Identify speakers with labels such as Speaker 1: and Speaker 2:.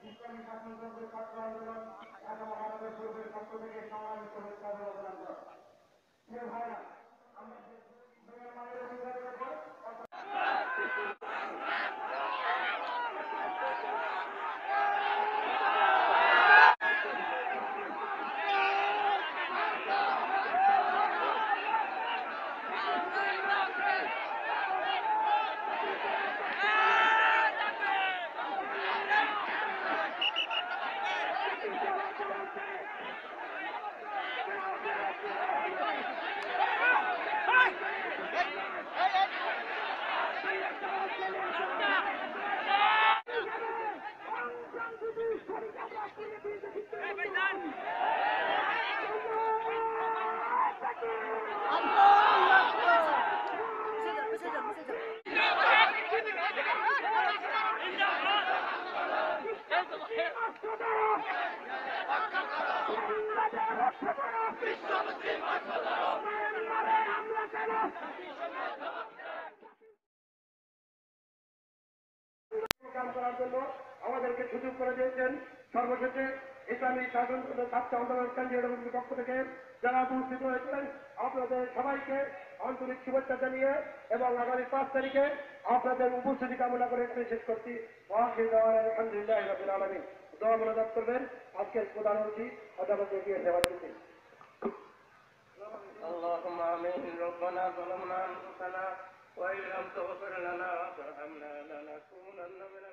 Speaker 1: ইসলামী শাসনতন্ত্রের ছাত্র আন্দোলন ঢাকা মহানগর পূর্বের পক্ষ থেকে সংগ্রামিত হচ্ছে অবদান প্রিয় ভাইরা আমরা মায়ের অধিকারের উপর করার জন্য আমাদেরকে সুযোগ করে দিয়েছেন। সর্বশেষে ইসলামী শাসনতন্ত্র ছাত্র আন্দোলন কেন্দ্রীয় কমিটির পক্ষ থেকে যারা উপস্থিত হয়েছেন আপনাদের সবাইকে আন্তরিক শুভেচ্ছা জানিয়ে এবং আগামী 5 তারিখে আপনাদের উপস্থিতি কামনা করে এখানে শেষ করছি। আলহামদুলিল্লাহ রাব্বিল আলামিন। দোয়া মোনাজাত করবেন আজকের প্রধান অতিথি অধ্যাপক এগিয়ে সেবা দিচ্ছি।
Speaker 2: اللهم آمين. ربنا ظلمنا أنفسنا وإن لم تغفر لنا وترحمنا لنكونن من